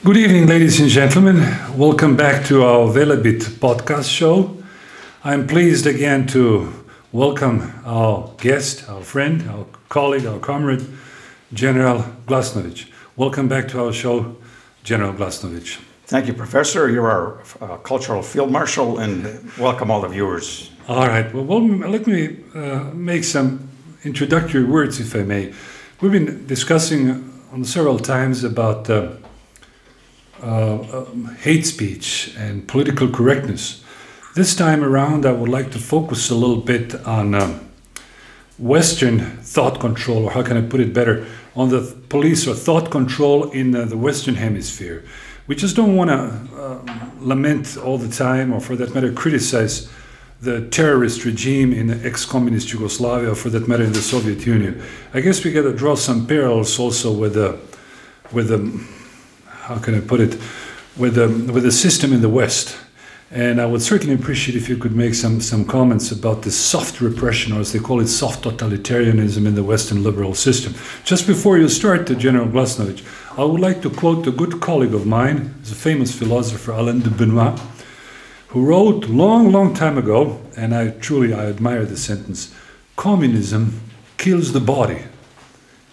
Good evening, ladies and gentlemen. Welcome back to our Velebit podcast show. I'm pleased again to welcome our guest, our friend, our colleague, our comrade, General Glasnovic. Welcome back to our show, General Glasnovic. Thank you, Professor. You're our cultural field marshal, and welcome all the viewers. All right. Well, let me make some introductory words, if I may. We've been discussing on several times about hate speech and political correctness. This time around, I would like to focus a little bit on Western thought control, or how can I put it better, on the police or thought control in the Western Hemisphere. We just don't want to lament all the time, or for that matter, criticize the terrorist regime in ex-communist Yugoslavia, or for that matter, in the Soviet Union. I guess we got to draw some parallels also with the how can I put it, with the system in the West. And I would certainly appreciate if you could make some comments about this soft repression, or as they call it, soft totalitarianism in the Western liberal system. Just before you start, General Glasnovic, I would like to quote a good colleague of mine, the famous philosopher Alain de Benoit, who wrote long time ago, and I admire the sentence, "Communism kills the body,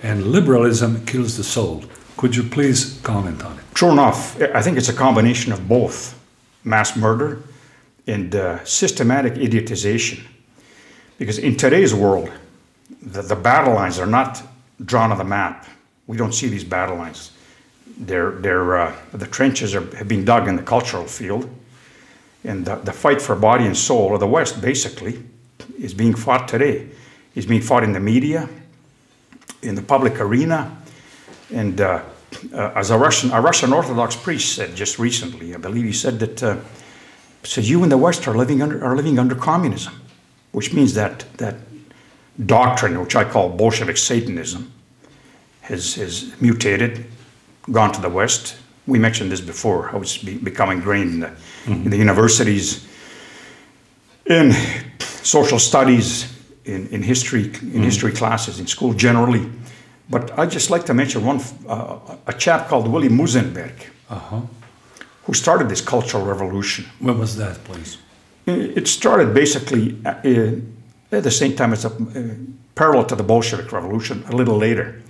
and liberalism kills the soul." Could you please comment on it? True enough. I think it's a combination of both mass murder and systematic idiotization. Because in today's world, the battle lines are not drawn on the map. We don't see these battle lines. The trenches have been dug in the cultural field, and the fight for body and soul of the West, basically, is being fought today. It's being fought in the media, in the public arena, and as a Russian Orthodox priest said just recently, I believe he said that you in the West are living under communism, which means that doctrine, which I call Bolshevik Satanism, has mutated, gone to the West. We mentioned this before, how it's become ingrained in the universities, in social studies, in history classes, in school generally. But I'd just like to mention a chap called Willy Musenberg, who started this cultural revolution. When was that, please? It started basically at the same time as parallel to the Bolshevik Revolution, a little later.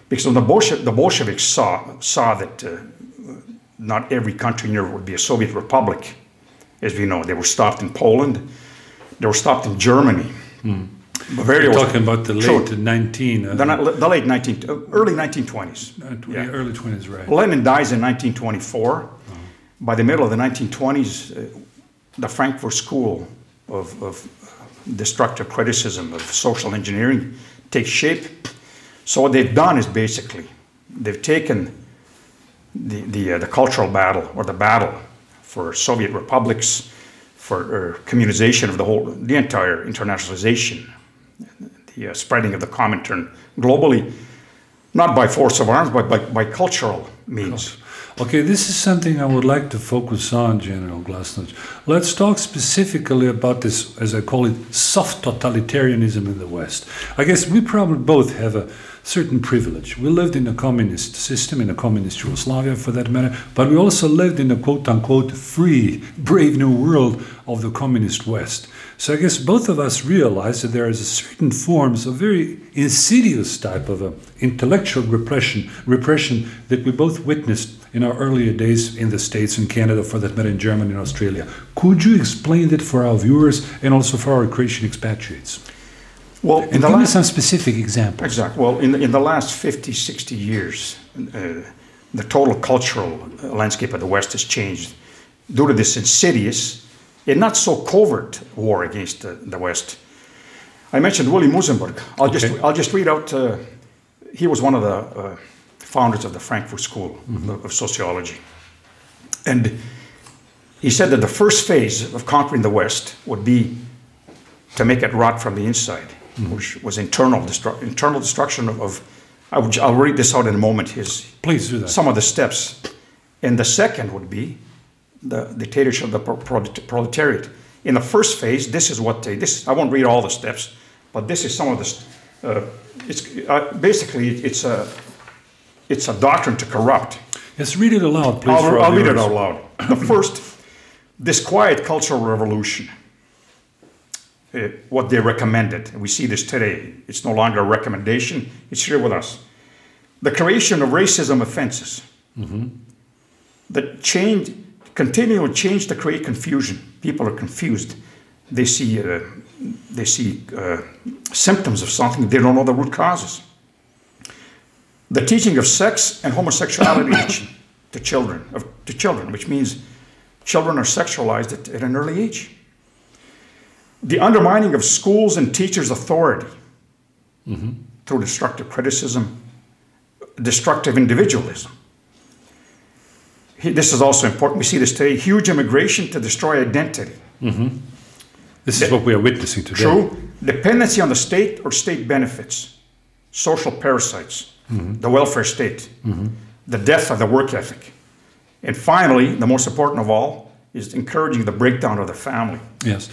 Because when the Bolsheviks saw that not every country in Europe would be a Soviet republic, as we know. They were stopped in Poland, they were stopped in Germany. You're talking about the late early 1920s. Early 20s, right. Lenin dies in 1924. By the middle of the 1920s, the Frankfurt School of destructive criticism of social engineering takes shape. So what they've done is basically, they've taken the cultural battle, or the battle for Soviet republics, for communization of the entire internationalization, the spreading of the Comintern globally, not by force of arms, but by cultural means. Okay, this is something I would like to focus on, General Glasnovic. Let's talk specifically about this, as I call it, soft totalitarianism in the West. I guess we probably both have a certain privilege. We lived in a communist system, in a communist Yugoslavia for that matter, but we also lived in a quote-unquote free, brave new world of the communist West. So I guess both of us realize that there is a certain forms of very insidious type of intellectual repression that we both witnessed in our earlier days in the States and Canada, for that matter in Germany and Australia. Could you explain that for our viewers and also for our Croatian expatriates? Well, and give me some specific examples. Exactly. Well, in the last 50, 60 years, the total cultural landscape of the West has changed due to this insidious and not so covert war against the West. I mentioned Willy Musenberg. I'll just read out. He was one of the founders of the Frankfurt School of Sociology, and he said that the first phase of conquering the West would be to make it rot from the inside, which was internal destruction of. I'll read this out in a moment. Please do that. Some of the steps, and the second would be the dictatorship of the proletariat. In the first phase, this is what I won't read all the steps, but this is some of the. Basically it's a doctrine to corrupt. Yes, read it aloud, please. I'll read it out loud. The first, this quiet cultural revolution, what they recommended, and we see this today, it's no longer a recommendation, it's here with us. The creation of racism offenses, that continue to change to create confusion. People are confused. They see symptoms of something, they don't know the root causes. The teaching of sex and homosexuality to children, which means children are sexualized at an early age. The undermining of schools and teachers' authority through destructive criticism, destructive individualism. This is also important. We see this today. Huge immigration to destroy identity. This is what we are witnessing today. True. Dependency on the state or state benefits. Social parasites. The welfare state. The death of the work ethic. And finally, the most important of all, is encouraging the breakdown of the family. Yes.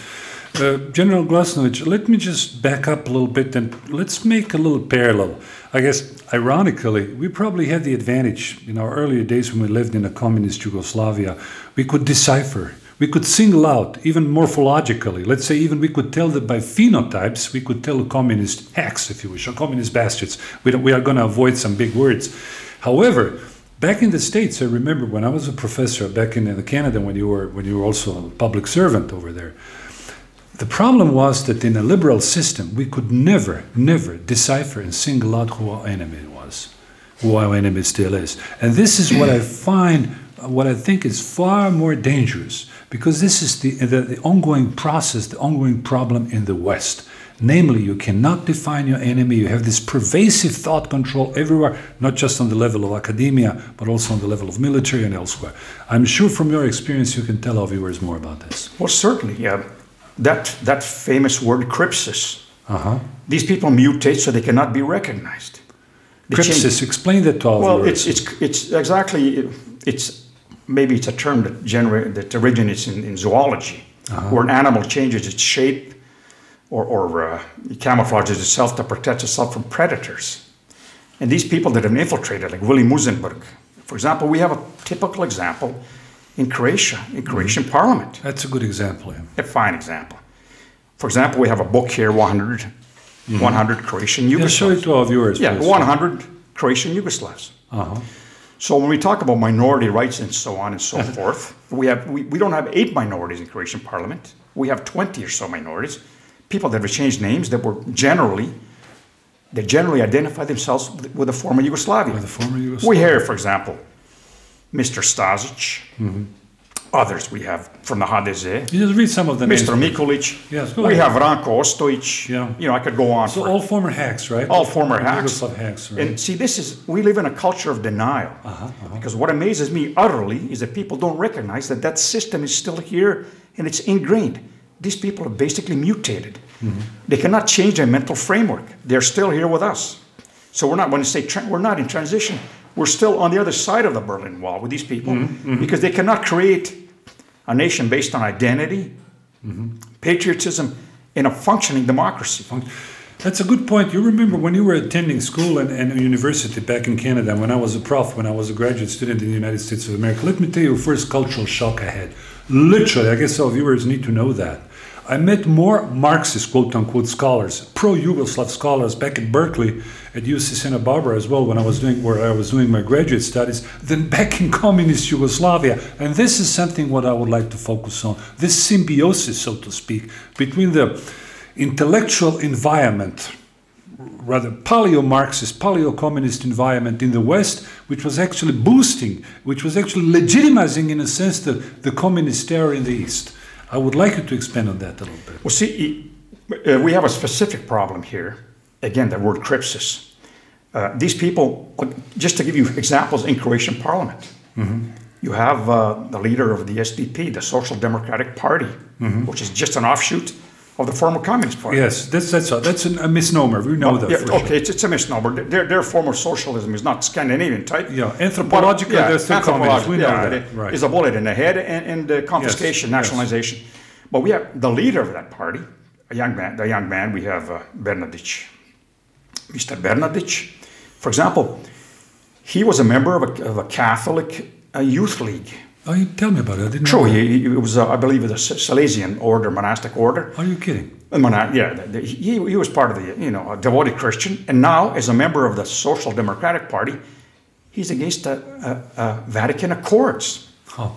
General Glasnovic, let me just back up a little bit and let's make a little parallel. I guess, ironically, we probably had the advantage in our earlier days when we lived in a communist Yugoslavia. We could decipher, we could single out, even morphologically. Let's say even we could tell that by phenotypes, we could tell the communist hacks, if you wish, or communist bastards. We are going to avoid some big words. However, back in the States, I remember when I was a professor back in Canada, when you were also a public servant over there, the problem was that in a liberal system, we could never decipher and single out who our enemy was, who our enemy still is. And this is what I find, what I think is far more dangerous, because this is the ongoing process, the ongoing problem in the West. Namely, you cannot define your enemy. You have this pervasive thought control everywhere, not just on the level of academia, but also on the level of military and elsewhere. I'm sure from your experience, you can tell our viewers more about this. Well, certainly, yeah. That famous word, crypsis. These people mutate so they cannot be recognized. Crypsis, explain that to our viewers. Well, it's exactly, maybe it's a term that originates in zoology, where an animal changes its shape or camouflages itself to protect itself from predators. And these people that have infiltrated, like Willy Musenberg, for example, we have a typical example in Croatia, Croatian parliament. That's a good example. Yeah. A fine example. For example, we have a book here, 100 Croatian Yugoslavs. Yeah, show it to our viewers, yeah, please. 100 Croatian Yugoslavs. So when we talk about minority rights and so on and so forth, we don't have 8 minorities in Croatian parliament. We have 20 or so minorities. People that have changed names that were generally identify themselves with the former Yugoslavia. We hear, for example, Mr. Stazic, others we have from the HDZ. You just read some of the names. Mr. Mikulic. Yes, go we ahead. have Ranko Ostojic. Yeah. You know, I could go on. So all former hacks, right? All former hacks. Yugoslav hacks, right? And see, we live in a culture of denial. Because what amazes me utterly is that people don't recognize that system is still here and it's ingrained. These people are basically mutated. They cannot change their mental framework. They're still here with us. So we're not, when you say we're not in transition, we're still on the other side of the Berlin Wall with these people because they cannot create a nation based on identity, patriotism, and a functioning democracy. That's a good point. You remember when you were attending school and university back in Canada, when I was a prof, when I was a graduate student in the United States of America, let me tell you the first cultural shock I had. Literally, I guess our viewers need to know that. I met more Marxist, quote-unquote, scholars, pro-Yugoslav scholars back at Berkeley, at UC Santa Barbara as well, when I was doing my graduate studies, than back in communist Yugoslavia. And this is something what I would like to focus on, this symbiosis, so to speak, between the intellectual environment, rather paleo-Marxist, paleo-communist environment in the West, which was actually boosting, which was actually legitimizing, in a sense, the communist terror in the East. I would like you to expand on that a little bit. Well, see, we have a specific problem here. Again, the word crypsis. These people, just to give you examples in Croatian parliament, you have the leader of the SDP, the Social Democratic Party, which is just an offshoot of the former Communist Party. Yes, that's a misnomer. We know that. Yeah, okay, it's a misnomer. Their form of socialism is not Scandinavian type. Yeah, anthropologically, they're still communist. We know that. Right. Is a bullet in the head and confiscation, nationalization. Yes. But we have the leader of that party, the young man. We have Bernardić, Mr. Bernardić. For example, He was a member of a Catholic youth league. Oh, you tell me about it. I didn't True, know. he was, I believe, a Salesian order, monastic order. Are you kidding? He was part of the, a devoted Christian, and now as a member of the Social Democratic Party, he's against Vatican Accords. Oh.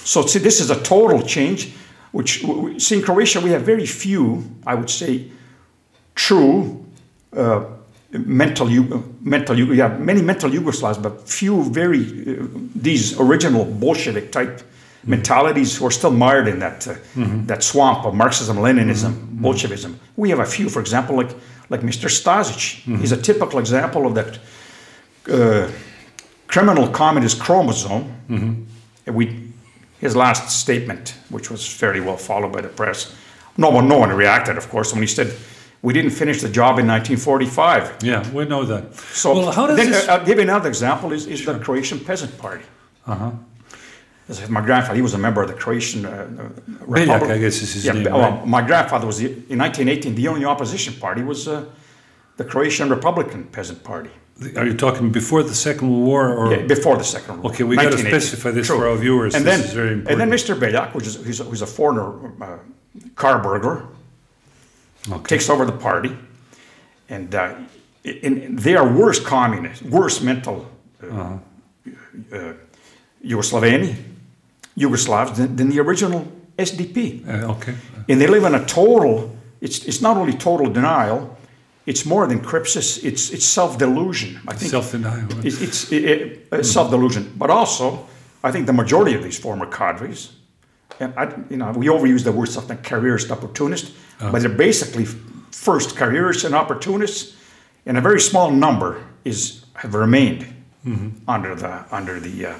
So see, this is a total change. Which see in Croatia we have very few, I would say, true many mental Yugoslavs, but few very these original Bolshevik type mentalities who are still mired in that swamp of Marxism, Leninism, Bolshevism. We have a few, for example, like Mr. Stasic. He's a typical example of that criminal communist chromosome. His last statement, which was fairly well followed by the press, no one reacted, of course, when he said, "We didn't finish the job in 1945." Yeah, we know that. So well, how does this... I'll give you another example, is the Croatian Peasant Party. My grandfather, he was a member of the Croatian Republic. Beljak, I guess is his name, right? My grandfather was, in 1918, the only opposition party was the Croatian Republican Peasant Party. Are you talking before the Second World War? Or? Yeah, before the Second World War. Okay, we got to specify this for our viewers. And this is very important. And then Mr. Beljak, who's a foreigner car burglar, takes over the party, and they are worse communists, worse mental Yugoslavs than the original SDP. Okay. And they live in a total, it's not only total denial, it's more than crypsis, it's self-delusion. I think self-denial. It's self-delusion. But also, I think the majority of these former cadres, and we overuse the word something careerist, opportunist, but they're basically first careerists and opportunists, and a very small number have remained under the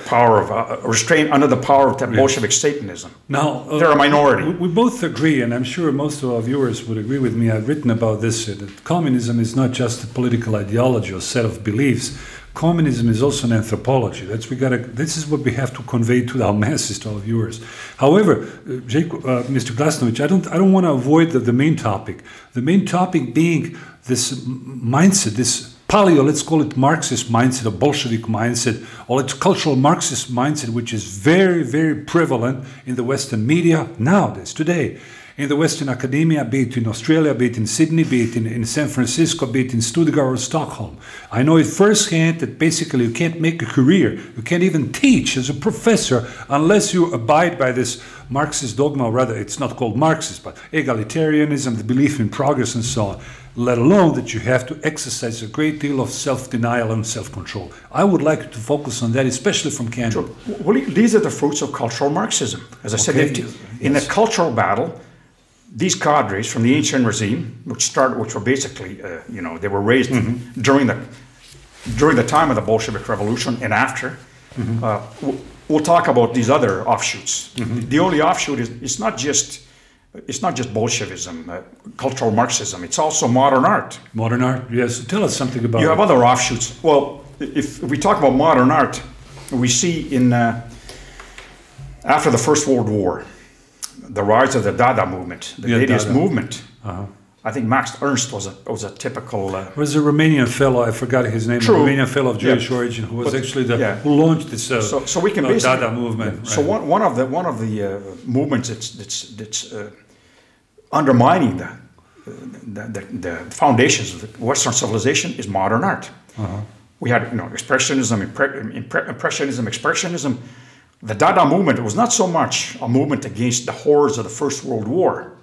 power of restraint, under the power of that Bolshevik Satanism. Now, they're a minority. We both agree, and I'm sure most of our viewers would agree with me. I've written about this, that communism is not just a political ideology or set of beliefs. Communism is also an anthropology. This is what we have to convey to our masses, to our viewers. However, Mr. Glasnovic, I don't want to avoid the main topic. The main topic being this mindset, this let's call it Marxist mindset, a Bolshevik mindset, or it's cultural Marxist mindset, which is very, very prevalent in the Western media nowadays, today. In the Western academia, be it in Australia, be it in Sydney, be it in San Francisco, be it in Stuttgart or Stockholm. I know it firsthand that basically you can't make a career, you can't even teach as a professor unless you abide by this Marxist dogma, or rather it's not called Marxist, but egalitarianism, the belief in progress and so on, let alone that you have to exercise a great deal of self-denial and self-control. I would like to focus on that, especially from Canada. Sure. Well, these are the fruits of cultural Marxism. As I said, in the cultural battle, these cadres from the ancient regime, which were basically, they were raised during the time of the Bolshevik Revolution and after. We'll talk about these other offshoots. The only offshoot is it's not just Bolshevism, cultural Marxism. It's also modern art. Modern art, yes. Tell us something about it. You have other offshoots. Well, if we talk about modern art, we see after the First World War, the rise of the Dada movement, the Dadaist movement. I think Max Ernst was a typical. Was a Romanian fellow? I forgot his name. True. A Romanian fellow of Jewish origin who was actually who launched this so we can Dada movement. Yeah. So one of the movements that's undermining the foundations of the Western civilization is modern art. We had Expressionism, Expressionism. The Dada movement was not so much a movement against the horrors of the First World War,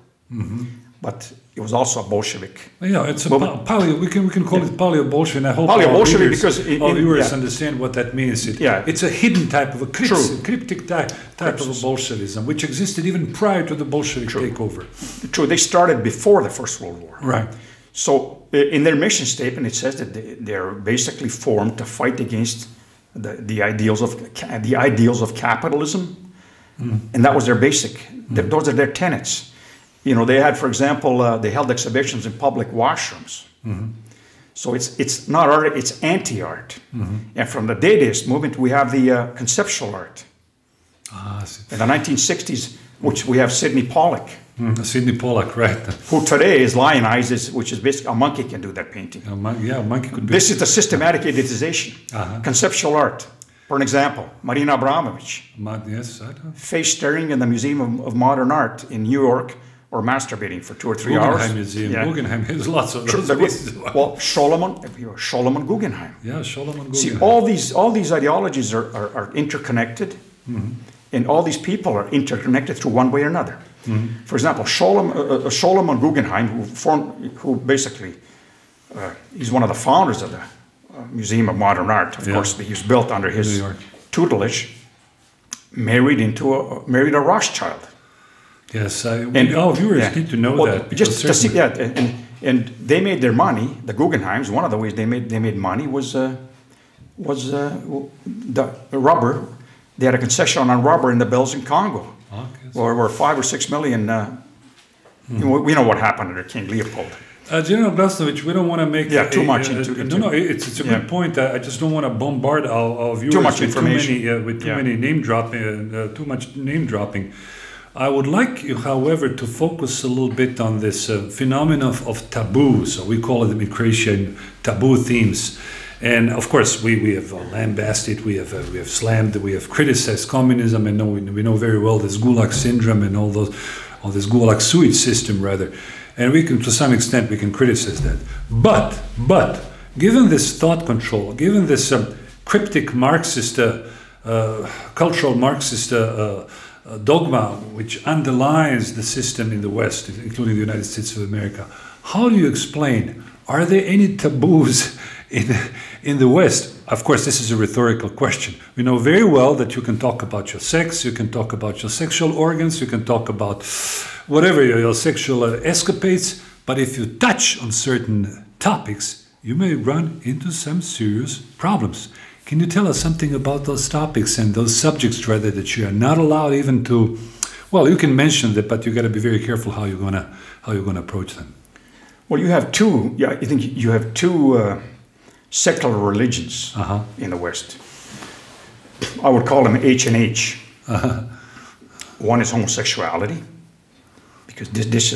but it was also a Bolshevik. Yeah, it's paleo. We can call it paleo-Bolshevik. And I hope paleo-Bolshevik because our viewers understand what that means. It's a hidden type of a cryptic type of a Bolshevism, which existed even prior to the Bolshevik takeover. True, they started before the First World War. Right. So in their mission statement, it says that they're basically formed to fight against the ideals of capitalism, and that was their basic. Those are their tenets. They had, for example, they held exhibitions in public washrooms. So it's not art; it's anti-art. And from the Dadaist movement, we have the conceptual art. In the 1960s, which we have Sidney Pollack. Sidney Pollack, right. Who today is lionized, which is basically a monkey can do that painting. A monkey could be. This is the systematic idiotization, conceptual art. For an example, Marina Abramović, Yes, I know. face staring in the Museum of Modern Art in New York, or masturbating for 2 or 3 hours. Guggenheim Museum. Yeah. Guggenheim has lots of those pieces. Well, Solomon Guggenheim. Yeah, Solomon Guggenheim. See, all these ideologies are interconnected, and all these people are interconnected through one way or another. For example, Solomon Guggenheim, who basically, he's one of the founders of the Museum of Modern Art. Of course, he was built under his tutelage. Married a Rothschild. Yes, our viewers need to know that. Just to see, and they made their money. The Guggenheims. One of the ways they made money was the rubber. They had a concession on rubber in the Belgian Congo, where 5 or 6 million. We know what happened under King Leopold. General Glasnovic, we don't want to make too much into no, it's a good point. I just don't want to bombard our viewers too much information. Too many name dropping, too much name dropping. I would like you, however, to focus a little bit on this phenomenon of taboo. So we call it in Croatian taboo themes. And of course, we have lambasted, we have slammed, we have criticized communism, and we know very well this Gulag syndrome and all this Gulag sewage system, rather. And we can, to some extent, we can criticize that. But given this thought control, given this cryptic Marxist, cultural Marxist dogma which underlies the system in the West, including the United States of America, how do you explain? Are there any taboos in the West? Of course, this is a rhetorical question. We know very well that you can talk about your sex, you can talk about your sexual organs, you can talk about whatever your sexual escapades, but if you touch on certain topics, you may run into some serious problems. Can you tell us something about those topics and those subjects, rather, that you are not allowed even to? Well, you can mention that, but you got to be very careful how you're gonna approach them. Well, you have two. Yeah, I think you have two secular religions in the West. I would call them H and H. One is homosexuality, because this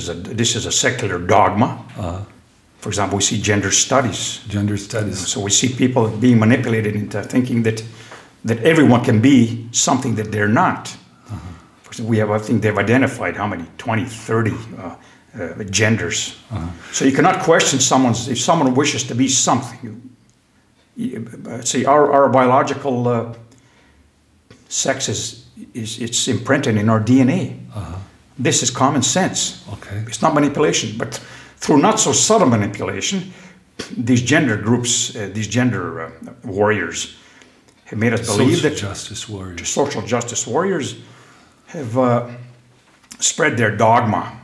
is a secular dogma. For example, we see gender studies. So we see people being manipulated into thinking that everyone can be something that they're not. For example, I think they've identified how many, 20, 30 genders. So you cannot question if someone wishes to be something. See, our biological sex it's imprinted in our DNA. This is common sense. Okay. It's not manipulation, but through not so subtle manipulation, these gender groups, these gender warriors, have made us believe that social justice warriors have spread their dogma,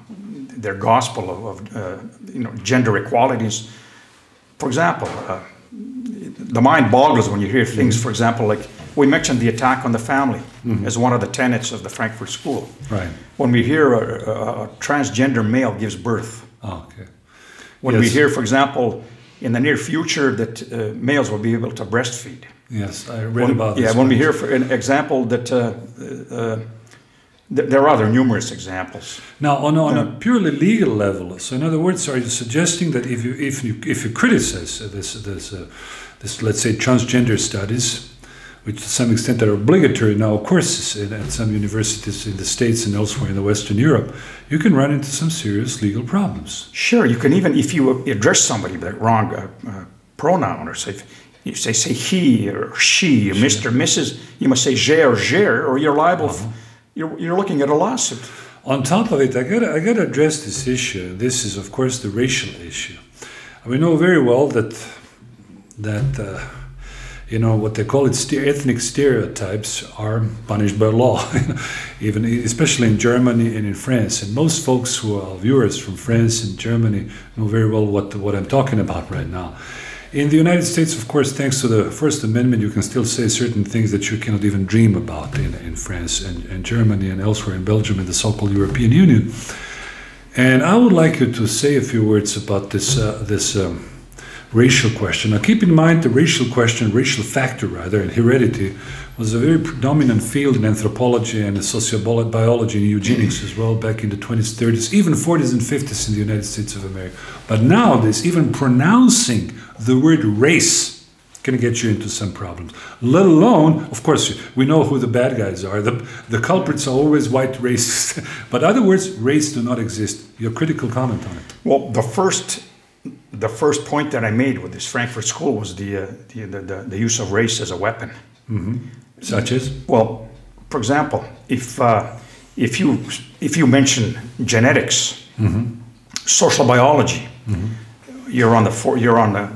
their gospel of gender equalities. For example, the mind boggles when you hear things. For example, like we mentioned the attack on the family as one of the tenets of the Frankfurt School. Right. When we hear a transgender male gives birth. Oh, okay. When we hear, for example, in the near future that males will be able to breastfeed. Yes, I read about this. Yeah, when we hear, for an example, that there are other numerous examples. Now, on a purely legal level, so in other words, are you suggesting that if you criticize this, let's say, transgender studies, which to some extent are obligatory now courses at some universities in the States and elsewhere in the Western Europe, you can run into some serious legal problems. Sure, you can even, if you address somebody with the wrong pronoun, or say he or she, or Mr., Mrs., you must say je or ger, or you're liable. You're looking at a lawsuit. On top of it, I gotta address this issue. This is, of course, the racial issue. We know very well that what they call it, ethnic stereotypes are punished by law, even especially in Germany and in France. And most folks who are viewers from France and Germany know very well what I'm talking about right now. In the United States, of course, thanks to the First Amendment, you can still say certain things that you cannot even dream about in France and Germany and elsewhere in Belgium and the so-called European Union. And I would like you to say a few words about this racial question. Now keep in mind the racial question, racial factor rather, and heredity was a very predominant field in anthropology and sociobiology and eugenics as well back in the 20s, 30s, even 40s and 50s in the United States of America. But nowadays, even pronouncing the word race can get you into some problems. Let alone, of course, we know who the bad guys are. The culprits are always white racists. But other words, race do not exist. Your critical comment on it. Well, the first point that I made with this Frankfurt School was the use of race as a weapon. Mm-hmm. Such as? Well, for example, if you mention genetics, mm-hmm. social biology, mm-hmm.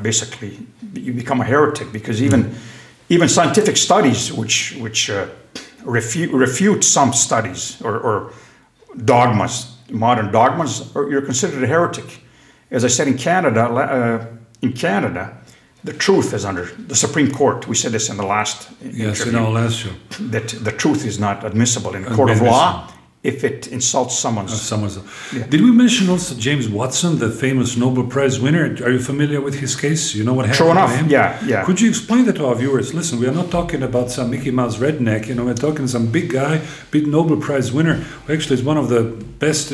Basically you become a heretic, because even scientific studies which refute some studies or dogmas, modern dogmas, you're considered a heretic. As I said, in Canada, the truth is under the Supreme Court. We said this in the last interview, in our last show. That the truth is not admissible in a court of law if it insults someone's. Yeah. Did we mention also James Watson, the famous Nobel Prize winner? Are you familiar with his case? You know what happened to him? Yeah. Could you explain that to our viewers? Listen, we are not talking about some Mickey Mouse redneck. We're talking some big guy, big Nobel Prize winner, who actually is one of the best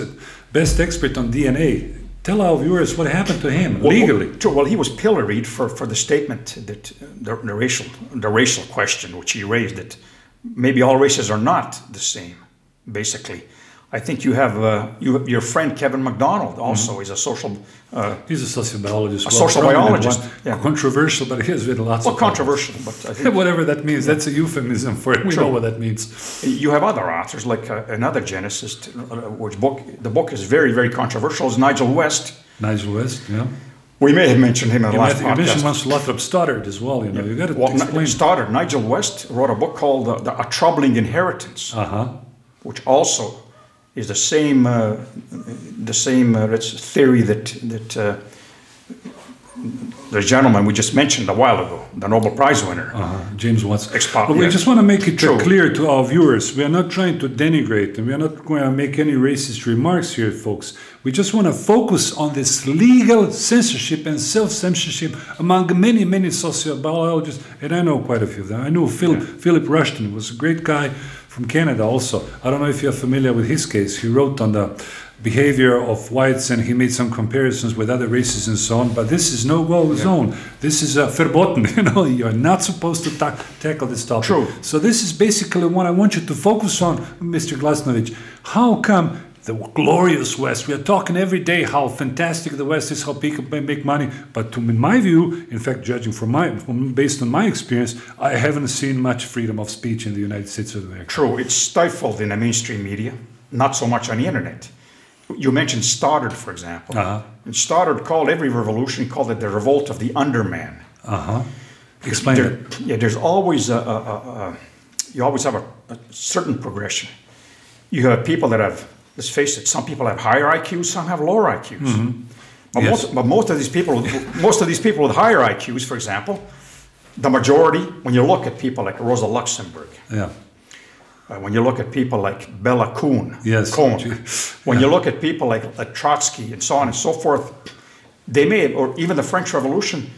expert on DNA. Tell our viewers what happened to him legally. Well, he was pilloried for the statement that the racial question which he raised, that maybe all races are not the same. Basically, I think you have your friend Kevin MacDonald also is a social. He's a sociobiologist. A social biologist. Yeah. Controversial, but he has written lots of. Controversial, but I think whatever that means, that's a euphemism for it. We know what that means. You have other authors like another geneticist, the book is very, very controversial. Is Nigel West. Nigel West, yeah. We may have mentioned him in the last podcast. You mentioned once Lothrop Stoddard as well. You got to explain. Stoddard, Nigel West wrote a book called A Troubling Inheritance. Which also is the same theory that the gentleman we just mentioned a while ago, the Nobel Prize winner, James Watson. But we just want to make it clear to our viewers, we are not trying to denigrate them. We are not going to make any racist remarks here, folks. We just want to focus on this legal censorship and self-censorship among many, many sociobiologists, and I know quite a few of them. I know Philip Rushton was a great guy from Canada also. I don't know if you're familiar with his case. He wrote on the behavior of whites and he made some comparisons with other races and so on, but this is no-go zone. This is verboten, you're not supposed to tackle this topic. True. So this is basically what I want you to focus on, Mr. Glasnovic. How come the glorious West, we are talking every day how fantastic the West is, how people make money, but in my view, in fact, judging based on my experience, I haven't seen much freedom of speech in the United States of America. True, it's stifled in the mainstream media, not so much on the internet. You mentioned Stoddard, for example. And Stoddard called every revolution, he called it the revolt of the underman. Explain it. Yeah, there's always you always have a certain progression. You have people that have, let's face it, some people have higher IQs, some have lower IQs. Mm-hmm. But most of these people with higher IQs, for example, the majority, when you look at people like Rosa Luxemburg, when you look at people like Bella Kuhn, when you look at people like Trotsky and so on and so forth, they may have, or even the French Revolution,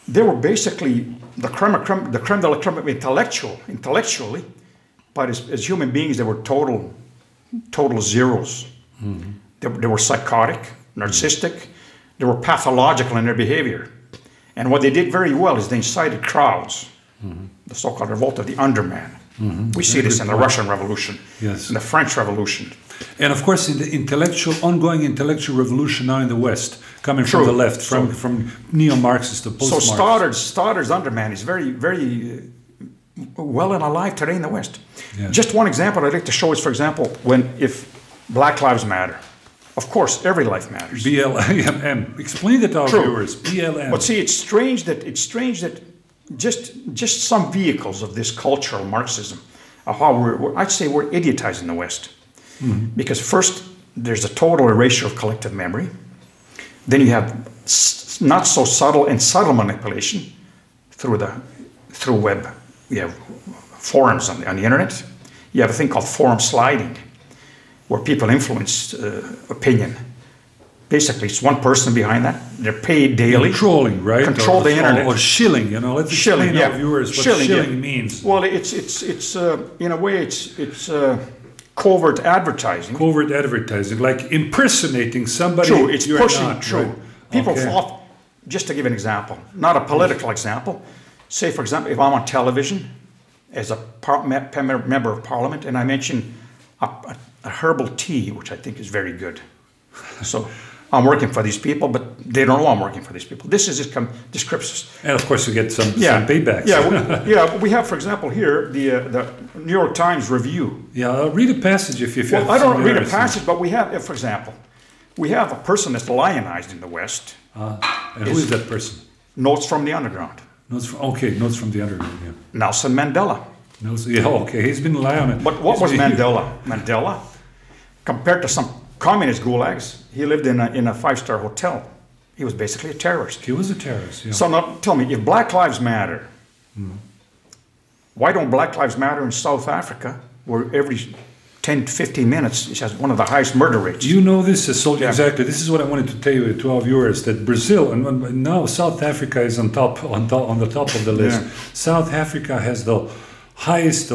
they were basically the creme de la creme intellectually, but as human beings, they were total zeros. Mm-hmm. They were psychotic, narcissistic, they were pathological in their behavior. And what they did very well is they incited crowds, the so-called revolt of the underman. Mm-hmm. We see this in the Russian Revolution, in the French Revolution. And of course in the ongoing intellectual revolution now in the West, coming from the left, from neo-Marxist to post-Marxist. So Stoddard's underman is very, very well and alive today in the West. Yeah. Just one example I'd like to show is, for example, if Black Lives Matter. Of course, every life matters. BLM. Explain it to our viewers. BLM. But see, it's strange that just some vehicles of this cultural Marxism, how I'd say we're idiotizing the West. Mm-hmm. Because first, there's a total erasure of collective memory. Then you have not so subtle and subtle manipulation through web. You have forums on the internet. You have a thing called forum sliding, where people influence opinion basically it's one person behind that. They're paid daily. Controlling, right? Control the internet. Or shilling, you know. Let's explain to our viewers what shilling means. Well, it's in a way it's covert advertising. Covert advertising, like impersonating somebody. True, it's pushing. Not, true. Right? People fall. Just to give an example, not a political example. Say, for example, if I'm on television as a member of parliament and I mention a herbal tea, which I think is very good. So I'm working for these people, but they don't know I'm working for these people. This is just descriptions. And of course you get some paybacks. Yeah, we have, for example, here the New York Times review. Yeah, read a passage if you feel. Well, I don't read a passage, but we have, for example, we have a person that's lionized in the West. And who is that person? Notes from the Underground. Notes from the Underground, yeah. Nelson Mandela. He's been lionized. But what was Mandela? Mandela, compared to some communist gulags, he lived in a five-star hotel. He was basically a terrorist. He was a terrorist, yeah. So now tell me, if Black Lives Matter, why don't Black Lives Matter in South Africa, where every 10 to 15 minutes, it has one of the highest murder rates? You know this, exactly. This is what I wanted to tell you to our viewers, that Brazil, and now South Africa is on the top of the list. Yeah. South Africa has the highest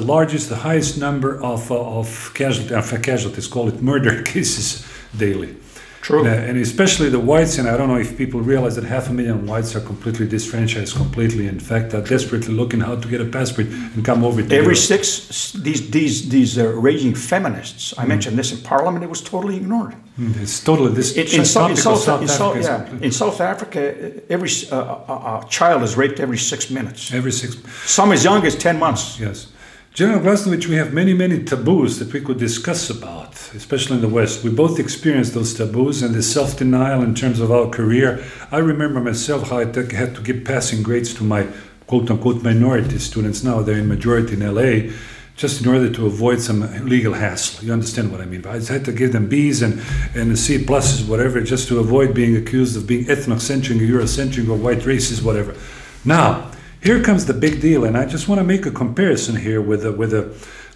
number of casualties, call it murder cases daily. True. And especially the whites, and I don't know if people realize that 500,000 whites are completely disfranchised, completely, in fact, are desperately looking how to get a passport and come over to Every Europe. these raging feminists, I mentioned this in Parliament, it was totally ignored. It's totally this. In South Africa, every child is raped every 6 minutes. Every 6. Some as young as 10 months. Yes. General Glasnovic, we have many taboos that we could discuss about, especially in the West. We both experienced those taboos and the self-denial in terms of our career. I remember myself how I had to give passing grades to my quote-unquote minority students. Now they're in majority in LA, just in order to avoid some legal hassle. You understand what I mean? I had to give them B's and C pluses, whatever, just to avoid being accused of being ethnocentric, Eurocentric, or white racist, whatever. Now, here comes the big deal, and I just want to make a comparison here with a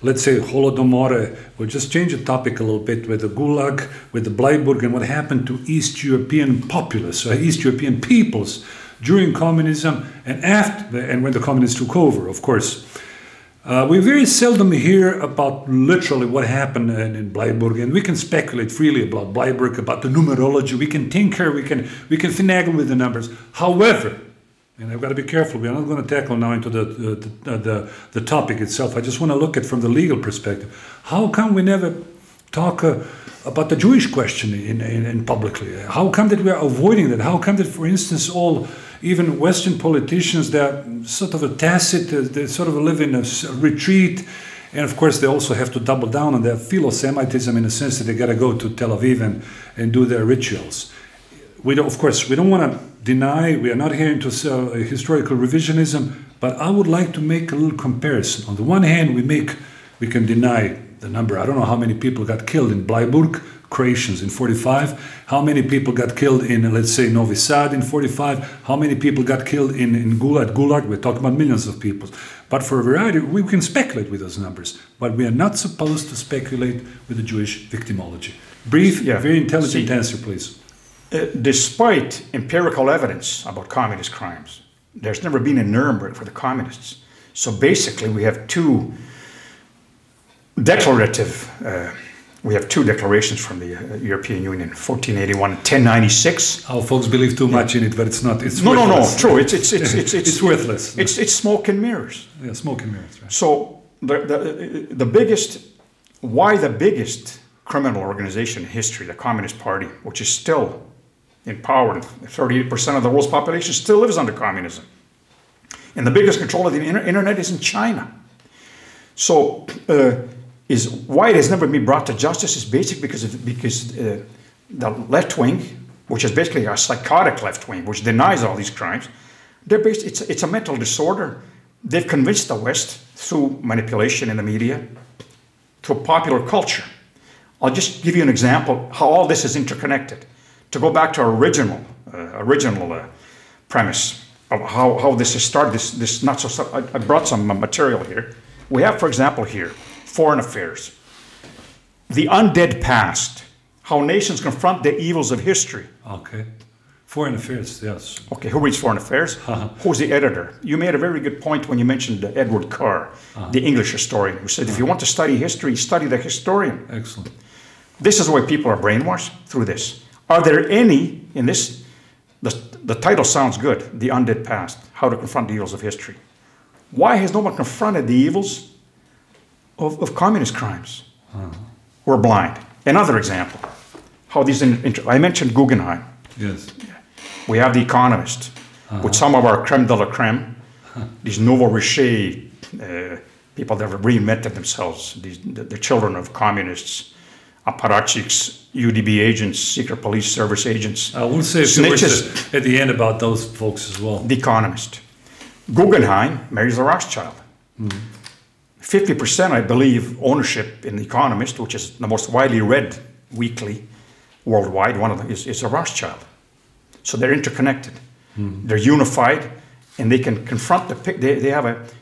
let's say, Holodomor. We'll just change the topic a little bit with the Gulag, with the Bleiburg, and what happened to East European populace, or East European peoples during communism and after, and when the communists took over, of course. We very seldom hear about literally what happened in Bleiburg, and we can speculate freely about Bleiburg, about the numerology. We can tinker, we can finagle with the numbers. However, and I've got to be careful, we're not going to tackle now into the topic itself. I just want to look at from the legal perspective. How come we never talk about the Jewish question in publicly? How come that we are avoiding that? How come that, for instance, even Western politicians, they're sort of a tacit, they sort of live in a retreat, and of course they also have to double down on their philo-Semitism in the sense that they got to go to Tel Aviv and do their rituals. Of course, we don't want to deny, we are not here into historical revisionism, but I would like to make a little comparison. On the one hand, we can deny the number. I don't know how many people got killed in Bleiburg, Croatians in 45, how many people got killed in, let's say, Novi Sad in 45, how many people got killed in Gulag, we're talking about millions of people. But for a variety, we can speculate with those numbers, but we are not supposed to speculate with the Jewish victimology. Brief, very intelligent answer, please. Despite empirical evidence about communist crimes, there's never been a Nuremberg for the communists. So basically, we have two declarations from the European Union, 1481 and 1096. Our folks believe too much in it, but it's not. It's no, worthless. No, true. It's worthless. It's smoke and mirrors. Yeah, smoke and mirrors. Right. So the biggest criminal organization in history, the Communist Party, which is still in power, and 38% of the world's population still lives under communism. And the biggest control of the internet is in China. So why it has never been brought to justice is basic because the left wing, which is basically a psychotic left wing, which denies all these crimes, it's a mental disorder. They've convinced the West through manipulation in the media, through popular culture. I'll just give you an example how all this is interconnected. To go back to our original premise of how this has started, this not so. I brought some material here. We have, for example, here foreign affairs, the undead past. how nations confront the evils of history. Okay. Foreign affairs, yes. Okay, who reads Foreign Affairs? Who's the editor? You made a very good point when you mentioned Edward Carr, the English historian, who said, if you want to study history, study the historian. Excellent. This is why people are brainwashed through this. Are there any, in this, the title sounds good, The Undead Past, How to Confront the Evils of History. Why has no one confronted the evils of communist crimes? We're blind. Another example, how these, I mentioned Guggenheim. Yes. We have The Economist, with some of our creme de la creme, these nouveau riche people that have reinvented themselves, the children of communists, apparatchiks, UDB agents, secret police service agents. I will say a few words at the end about those folks as well. The Economist. Guggenheim marries a Rothschild. 50%, I believe, ownership in The Economist, which is the most widely read weekly worldwide, one of them is a Rothschild. So they're interconnected. They're unified, and they can confront they have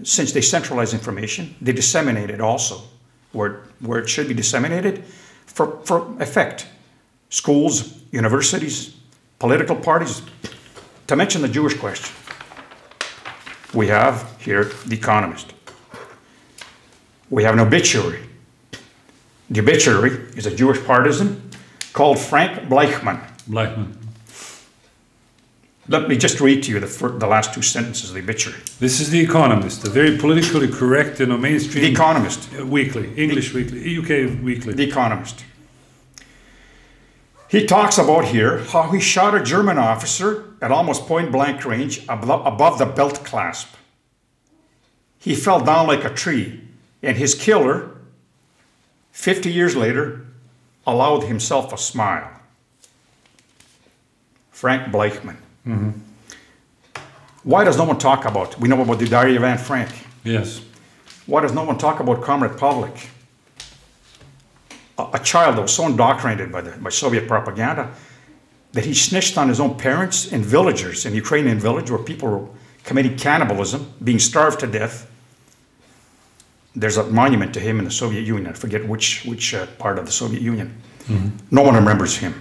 since they centralize information, they disseminate it also where it should be disseminated for effect. Schools, universities, political parties. To mention the Jewish question, we have here The Economist. We have an obituary. The obituary is a Jewish partisan called Frank Bleichmann. Let me just read to you the last two sentences of the obituary. This is The Economist, a very politically correct and mainstream... The Economist. Weekly, English weekly, UK weekly. The Economist. He talks about here how he shot a German officer at almost point-blank range above the belt clasp. He fell down like a tree, and his killer, 50 years later, allowed himself a smile. Frank Bleichmann. Why does no one talk about, we know about the diary of Anne Frank. Yes. Why does no one talk about Comrade Pavlik? A child that was so indoctrinated by Soviet propaganda that he snitched on his own parents and villagers in a Ukrainian village where people were committing cannibalism, being starved to death. There's a monument to him in the Soviet Union. I forget which part of the Soviet Union. No one remembers him.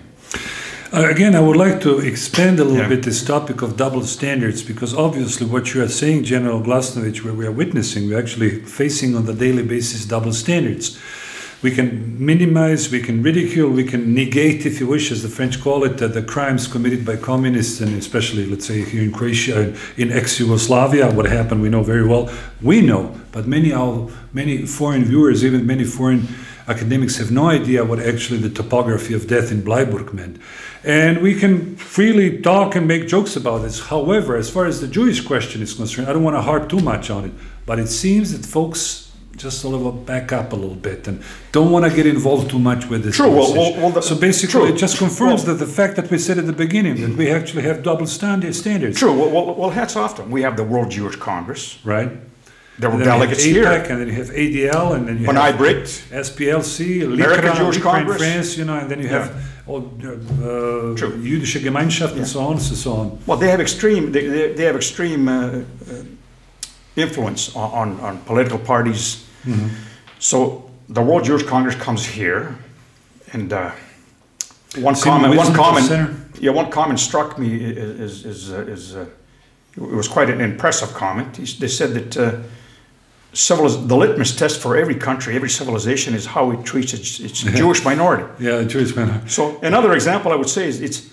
Again, I would like to expand a little bit this topic of double standards, because obviously what you are saying, General Glasnovic, where we are witnessing, we're actually facing on the daily basis double standards. We can minimize, we can ridicule, we can negate, if you wish, as the French call it, the crimes committed by communists, and especially, let's say, here in Croatia, in ex-Yugoslavia, what happened, we know very well. We know, but many foreign viewers, even many foreign academics have no idea what actually the topography of death in Bleiburg meant. And we can freely talk and make jokes about this. However, as far as the Jewish question is concerned, I don't want to harp too much on it, but it seems that folks just sort of back up a little bit and don't want to get involved too much with this. True. So basically, it just confirms that the fact that we said at the beginning, that we actually have double standards. True. Well, hats off to them. We have the World Jewish Congress. Right. There were delegates here. And then you have ADL, and then you have SPLC, American Jewish Congress, France, you know, and then you have Jüdische Gemeinschaft and so on and so on. Well, they have extreme influence on political parties. So the World Jewish Congress comes here, and one comment struck me it was quite an impressive comment. They said that the litmus test for every country, every civilization, is how it treats its Jewish minority. Yeah, Jewish minority. So another example I would say is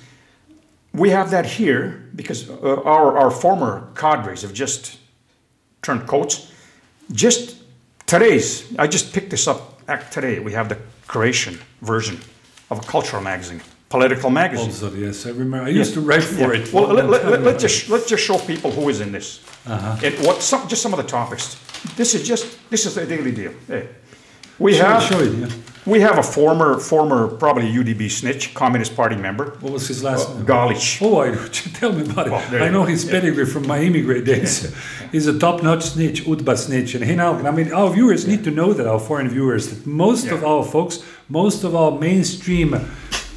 we have that here because our former cadres have just turned coats. Just I just picked this up today. We have the Croatian version of a cultural magazine, political magazine. Also, yes, I remember. I used to write for it. Well, let's just show people who is in this and just some of the topics. This is a daily deal. Hey. We have a former probably UDB snitch, Communist Party member. What was his last name? Galic. Tell me about it. I know his pedigree from my immigrant days. He's a top-notch snitch, UDBA snitch, and our viewers need to know that, our foreign viewers, that most of our folks, most of our mainstream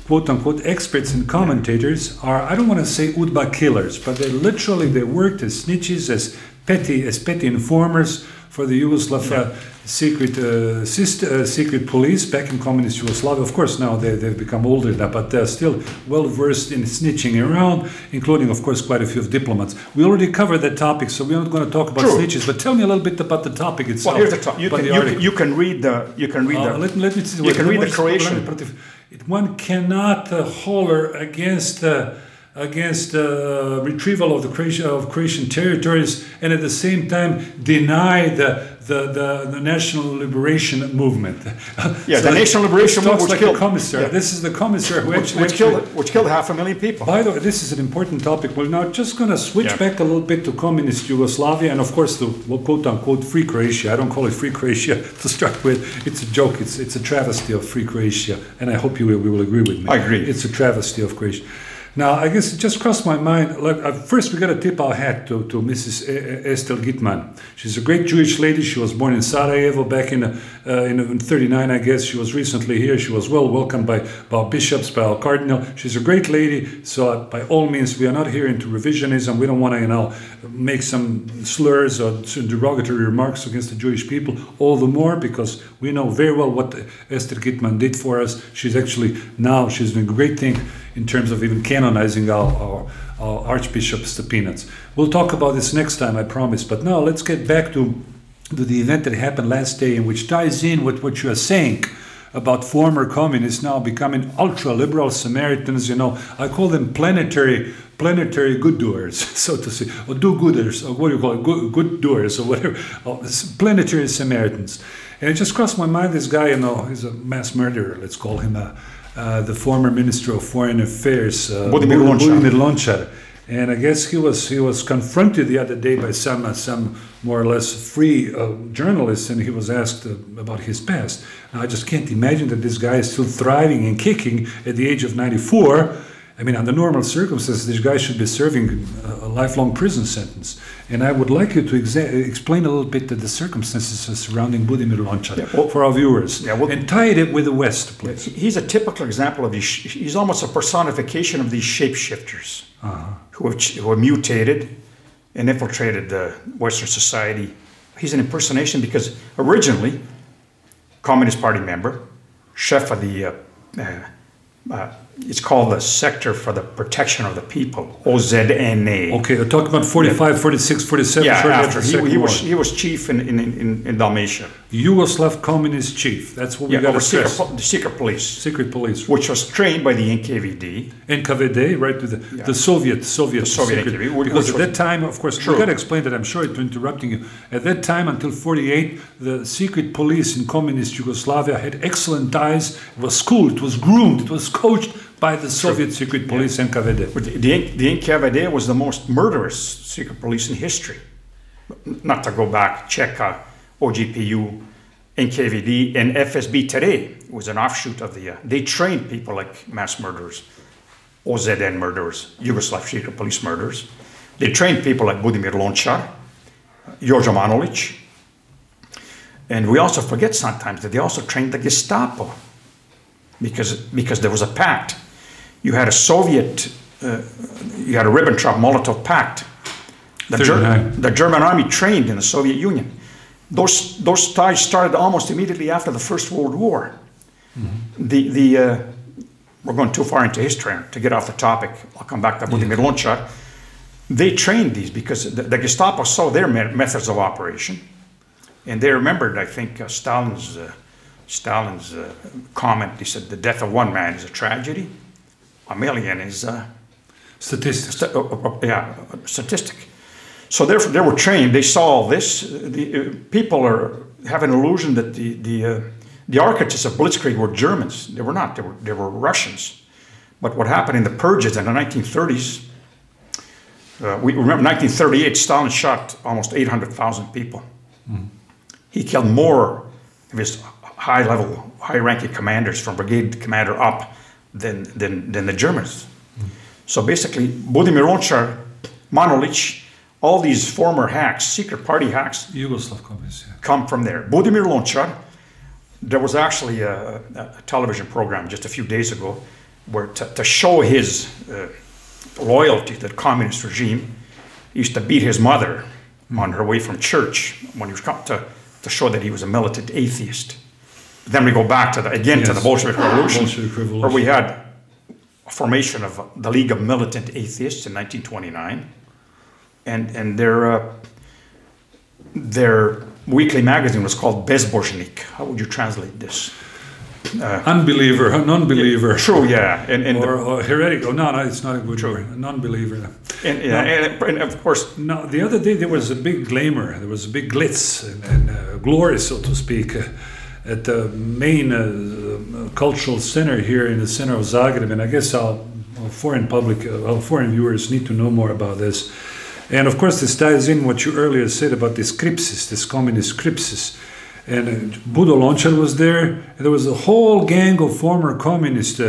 quote-unquote experts and commentators are, I don't want to say UDBA killers, but they worked as snitches, as petty informers for the Yugoslav secret police back in communist Yugoslavia. Of course, now they've become older now, but they're still well versed in snitching around, including, of course, quite a few diplomats. We already covered that topic, so we're not going to talk about snitches. But tell me a little bit about the topic itself. Well, here's the topic. You can read the. You can read the. Let me see. You can read the Croatian. One cannot holler against retrieval of Croatian territories and at the same time deny the national liberation movement. Yeah, so the national liberation movement like killed, the commissar. Yeah. This is the commissar which killed 500,000 people. By the way, this is an important topic. We're now just going to switch back a little bit to communist Yugoslavia and, of course, the quote-unquote free Croatia. I don't call it free Croatia to start with. It's a joke. It's a travesty of free Croatia, and I hope you will agree with me. I agree. It's a travesty of Croatia. Now, I guess it just crossed my mind. Look, first, we got to tip our hat to Mrs. Estelle Gitman. She's a great Jewish lady. She was born in Sarajevo back in 39, I guess. She was recently here. She was well welcomed by our bishops, by our cardinal. She's a great lady. So, by all means, we are not here into revisionism. We don't want to, make some slurs or derogatory remarks against the Jewish people. All the more because we know very well what Esther Gitman did for us. She's doing a great thing in terms of even canonizing our Archbishop Stepinac. We'll talk about this next time, I promise. But now let's get back to the event that happened last day, and which ties in with what you are saying about former communists now becoming ultra-liberal Samaritans. I call them planetary good-doers, so to say, or do-gooders, or what do you call it, good-doers, or whatever, planetary Samaritans. And it just crossed my mind, this guy, he's a mass murderer, let's call him the former Minister of Foreign Affairs, Budimir Lončar. And I guess he was confronted the other day by some more or less free journalists, and he was asked about his past. Now, I just can't imagine that this guy is still thriving and kicking at the age of 94. I mean, under normal circumstances, this guy should be serving a lifelong prison sentence. And I would like you to explain a little bit the circumstances surrounding Budimir Lončar for our viewers. And tie it with the West, please. He's a typical example of these. He's almost a personification of these shapeshifters who have mutated and infiltrated Western society. He's an impersonation because originally, Communist Party member, chef of the it's called the Sector for the Protection of the People, OZNA. Okay, we're talking about 45, 46, 47. Yeah, after he was chief in Dalmatia. Yugoslav communist chief. That's what we got to stress. The secret police. Secret police. Which was trained by the NKVD. NKVD, right? The Soviet NKVD. Because at that time, of course, we got to explain that. I'm sorry to interrupting you. At that time, until 48, the secret police in communist Yugoslavia had excellent ties. It was schooled, it was groomed, it was coached by the Soviet secret police, NKVD. But the NKVD was the most murderous secret police in history. Not to go back, Cheka, OGPU, NKVD, and FSB today was an offshoot of the... they trained people like mass murderers, OZN murderers, Yugoslav secret police murderers. They trained people like Budimir Lončar, Jožo Manolić. And we also forget sometimes that they also trained the Gestapo because there was a pact. You had a Soviet, you had a Ribbentrop-Molotov pact. The German army trained in the Soviet Union. Those ties started almost immediately after the First World War. We're going too far into history to get off the topic. I'll come back to Budimir Lončar. They trained these because the Gestapo saw their methods of operation, and they remembered, I think, Stalin's comment. He said, "The death of one man is a tragedy. A million is a statistic." So therefore, they were trained. They saw all this. People have an illusion that the architects of Blitzkrieg were Germans. They were not. They were Russians. But what happened in the purges in the 1930s? We remember 1938. Stalin shot almost 800,000 people. He killed more of his high-ranking commanders, from brigade commander up, than the Germans. So basically, Budimir Lončar, Manolić, all these former hacks, secret party hacks, Yugoslav communists, come from there. Budimir Lončar, there was actually a television program just a few days ago where to show his loyalty to the communist regime, he used to beat his mother on her way from church when he was come to show that he was a militant atheist. Then we go back to the Bolshevik Revolution, where we had a formation of the League of Militant Atheists in 1929, and their weekly magazine was called Bezbožnik. How would you translate this? Unbeliever, non-believer. True, yeah. Or heretical. No, it's not a good word. A non-believer. And of course... Now, the other day there was a big glamour, there was a big glitz and glory, so to speak, at the main cultural center here in the center of Zagreb. And I guess our foreign viewers need to know more about this. And of course, this ties in what you earlier said about this Kripsis, this communist Kripsis. And Budo Lončar was there, and there was a whole gang of former communist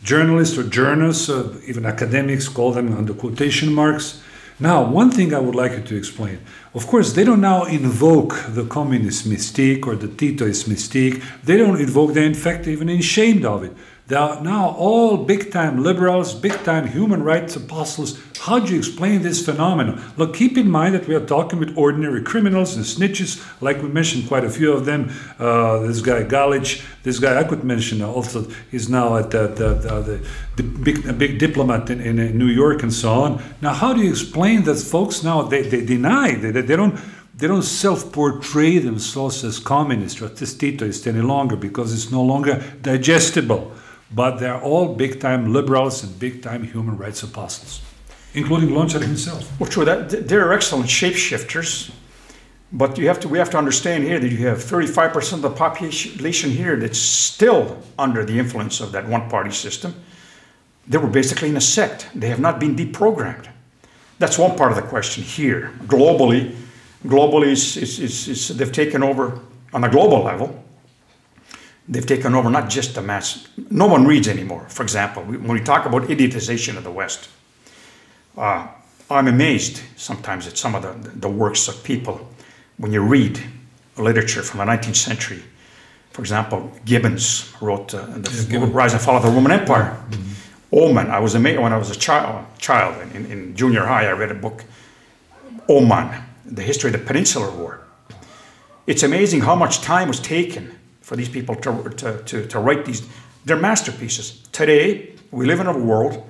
journalists or journalists, even academics, call them under quotation marks. Now, one thing I would like you to explain. Of course, they don't now invoke the communist mystique or the Titoist mystique. They don't invoke, they're in fact even ashamed of it. They are now all big-time liberals, big-time human rights apostles. How do you explain this phenomenon? Look, keep in mind that we are talking with ordinary criminals and snitches, like we mentioned quite a few of them. This guy Galic, this guy I could mention also, he's now at the big diplomat in New York and so on. Now, how do you explain that folks now, they deny, they don't self-portray themselves as communists or as Titoists any longer because it's no longer digestible. But they're all big-time liberals and big-time human rights apostles, including Lončar himself. Well, true, they're excellent shapeshifters, but we have to understand here that you have 35% of the population here that's still under the influence of that one-party system. They were basically in a sect. They have not been deprogrammed. That's one part of the question here. Globally, they've taken over on a global level. They've taken over not just the mass. No one reads anymore. For example, when we talk about idiotization of the West, I'm amazed sometimes at some of the works of people. When you read literature from the 19th century, for example, Gibbons wrote The Rise and Fall of the Roman Empire. Mm-hmm. Oman, I was amazed when I was a child in junior high, I read a book, Oman, The History of the Peninsular War. It's amazing how much time was taken for these people to write these. They're masterpieces. Today, we live in a world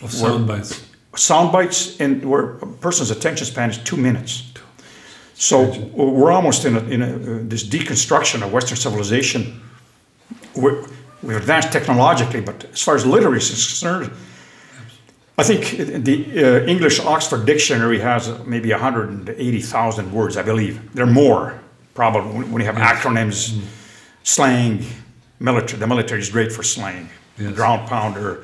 of sound bites. Sound bites, and where a person's attention span is 2 minutes. So we're almost in this deconstruction of Western civilization. We've advanced technologically, but as far as literacy is concerned, I think the English Oxford Dictionary has maybe 180,000 words, I believe. There are more, probably, when you have acronyms. Mm. Slang, military. The military is great for slang. Yes. Ground pounder.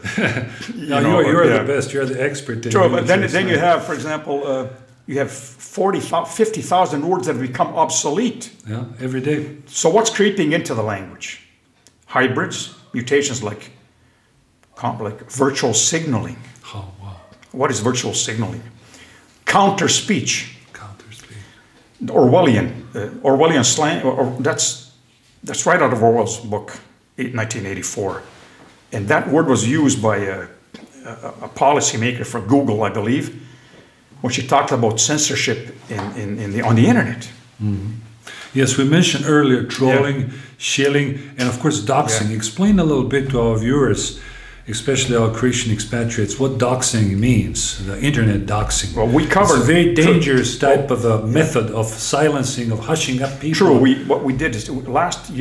You're the best. You're the expert. True, but then you have, for example, you have 50,000 words that have become obsolete. Yeah, every day. So what's creeping into the language? Hybrids, mutations like virtual signaling. Oh, wow. What is virtual signaling? Counter speech. Counter speech. Orwellian slang. That's right out of Orwell's book, 1984. And that word was used by a policymaker for Google, I believe, when she talked about censorship on the internet. Mm-hmm. Yes, we mentioned earlier trolling, shilling, and of course doxing. Yeah. Explain a little bit to our viewers, especially our Christian expatriates, what doxing means, the internet doxing. Well, we covered... It's a very dangerous type of a method of silencing, of hushing up people. True. What we did is, last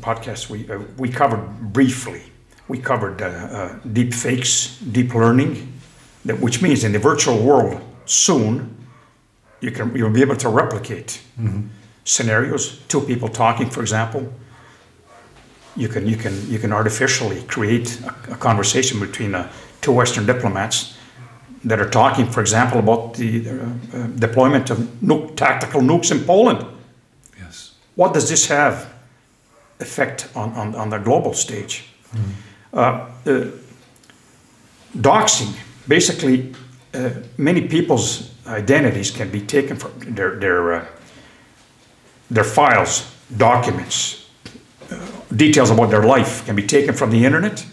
podcast, we covered briefly. We covered deep fakes, deep learning, which means in the virtual world, soon, you'll be able to replicate scenarios, two people talking, for example. You can artificially create a conversation between two Western diplomats that are talking, for example, about the deployment of tactical nukes in Poland. Yes. What does this have effect on the global stage? Doxing, basically, many people's identities can be taken from their files, documents. Details about their life can be taken from the internet,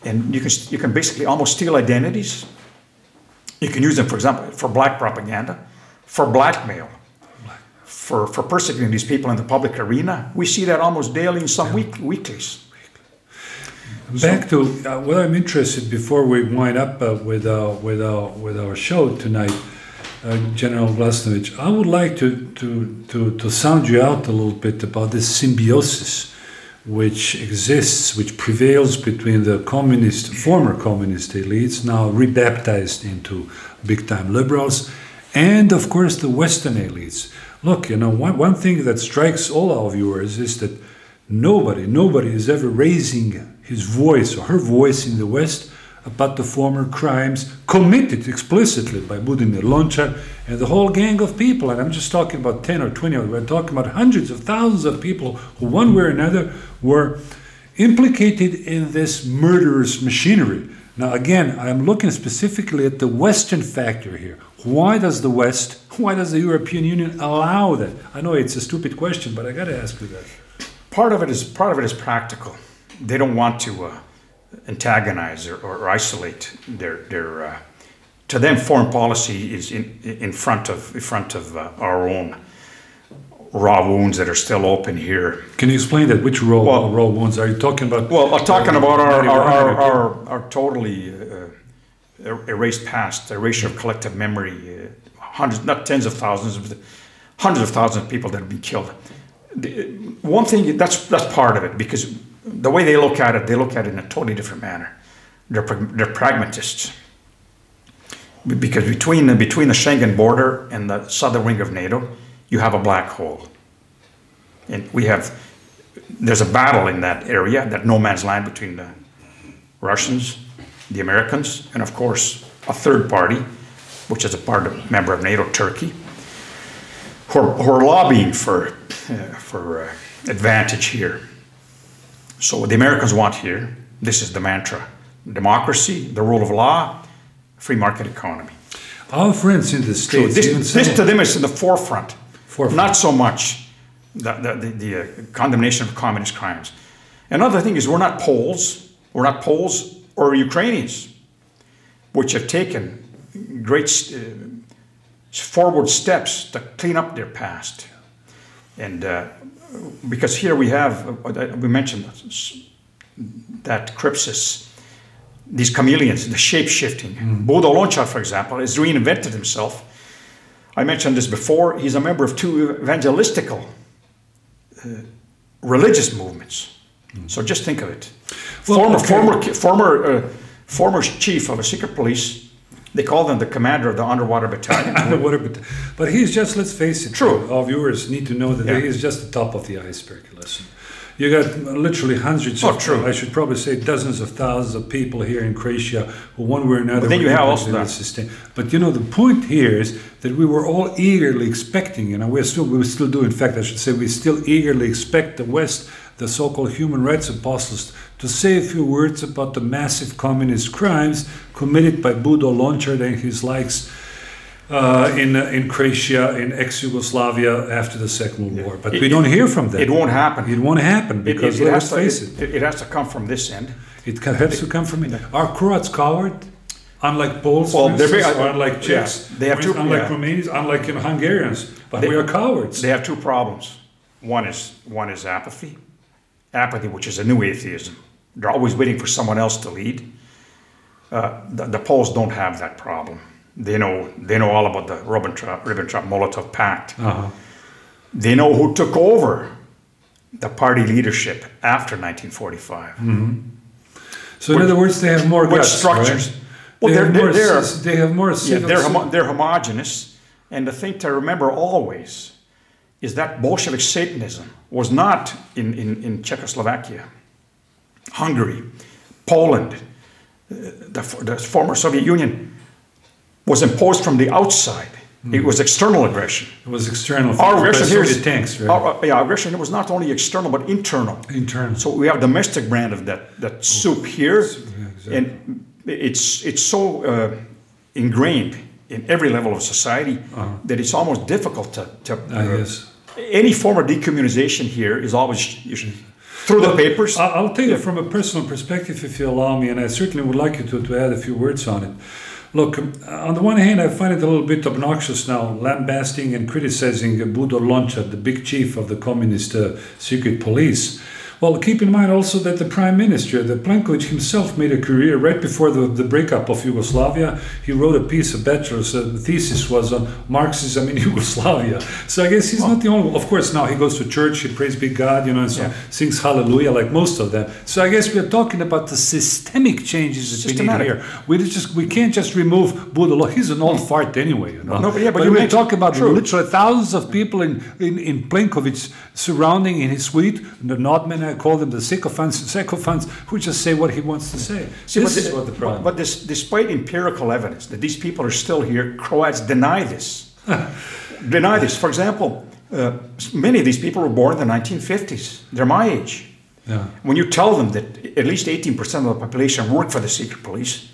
and you can basically almost steal identities You can use them, for example, for black propaganda, for blackmail, for persecuting these people in the public arena. We see that almost daily in some weeklies. Back to what I'm interested before we wind up with our show tonight, General Glasnovic. I would like to sound you out a little bit about this symbiosis which exists, which prevails between the former communist elites, now rebaptized into big-time liberals, and of course the Western elites. Look, you know, one thing that strikes all our viewers is that nobody is ever raising his voice or her voice in the West about the former crimes committed explicitly by Budimir Lončar and the whole gang of people. And I'm just talking about 10 or 20, we're talking about hundreds of thousands of people who one way or another were implicated in this murderous machinery. Now again, I'm looking specifically at the Western factor here. Why does the West, why does the European Union allow that? I know it's a stupid question, but I got to ask you that. Part of it is practical. They don't want to antagonize or isolate their to them foreign policy is in front of our own raw wounds that are still open here. Can you explain that? Which raw wounds are you talking about? Well, I'm talking about our totally erased past, erasure of collective memory, hundreds, not tens of thousands, but hundreds of thousands of people that have been killed. One thing, that's part of it, because the way they look at it in a totally different manner. They're pragmatists. Because between the Schengen border and the southern wing of NATO, you have a black hole. And there's a battle in that area, that no man's land between the Russians, the Americans, and of course a third party, which is a member of NATO, Turkey, who are lobbying for advantage here. So what the Americans want here, this is the mantra: democracy, the rule of law, free market economy. Our friends in the States... So this to them is in the forefront. Not so much the condemnation of communist crimes. Another thing is we're not Poles or Ukrainians, which have taken great forward steps to clean up their past. And because here we mentioned that crypsis, these chameleons, the shape-shifting. Bodo Lončar, for example, has reinvented himself. I mentioned this before. He's a member of two evangelistical religious movements. So just think of it. Well, former chief of a secret police. They call them the commander of the Underwater Battalion. But he's just, let's face it, true. Our viewers need to know that he's just the top of the iceberg. Listen, you got literally hundreds I should probably say dozens of thousands of people here in Croatia who one way or another... But then you have also that. But you know, the point here is that we were all eagerly expecting, you know, we still do, in fact, I should say, we still eagerly expect the West, the so-called human rights apostles, to say a few words about the massive communist crimes committed by Bodo Lončar and his likes in Croatia, in ex-Yugoslavia after the Second World War. But we don't hear from them. It won't happen. It won't happen because, let's face it. It has to come from this end. It has to come from it. Are Croats coward? Unlike Poles, or unlike Czechs, unlike Romanians, unlike Hungarians. But we are cowards. They have two problems. One is apathy. Apathy, which is a new atheism. They're always waiting for someone else to lead. The Poles don't have that problem. They know all about the Ribbentrop-Molotov Pact. They know who took over the party leadership after 1945. So in other words, they have more guts, structures. Right? Well, they have more. They're homogenous, and the thing to remember always is that Bolshevik Satanism was not in Czechoslovakia, Hungary, Poland, the former Soviet Union. Was imposed from the outside. It was external aggression. It was external. Our aggression here is tanks, right? Aggression was not only external but internal. Internal. So we have domestic brand of that soup here, and it's so ingrained in every level of society that it's almost difficult to any form of decommunization here is always through the papers. I'll tell you from a personal perspective, if you allow me, and I certainly would like you to add a few words on it. Look, on the one hand, I find it a little bit obnoxious now, lambasting and criticizing Budo Lonča, the big chief of the communist secret police. Well, keep in mind also that the Prime Minister, the Plenković himself, made a career right before the breakup of Yugoslavia. He wrote a piece, a bachelor's thesis was on Marxism in Yugoslavia. So I guess he's not the only one. Of course, now he goes to church, he prays be God, you know, and so sings hallelujah like most of them. So I guess we're talking about the systemic changes that we need here. We can't just remove Budo Lonča. He's an old fart anyway, you know. No, but we're talking about literally thousands of people in Plenković surrounding in his suite, the Nodmen, I call them the sycophants who just say what he wants to say. This is what the problem. But despite empirical evidence that these people are still here, Croats deny this. Deny this. For example, many of these people were born in the 1950s. They're my age. Yeah. When you tell them that at least 18% of the population work for the secret police,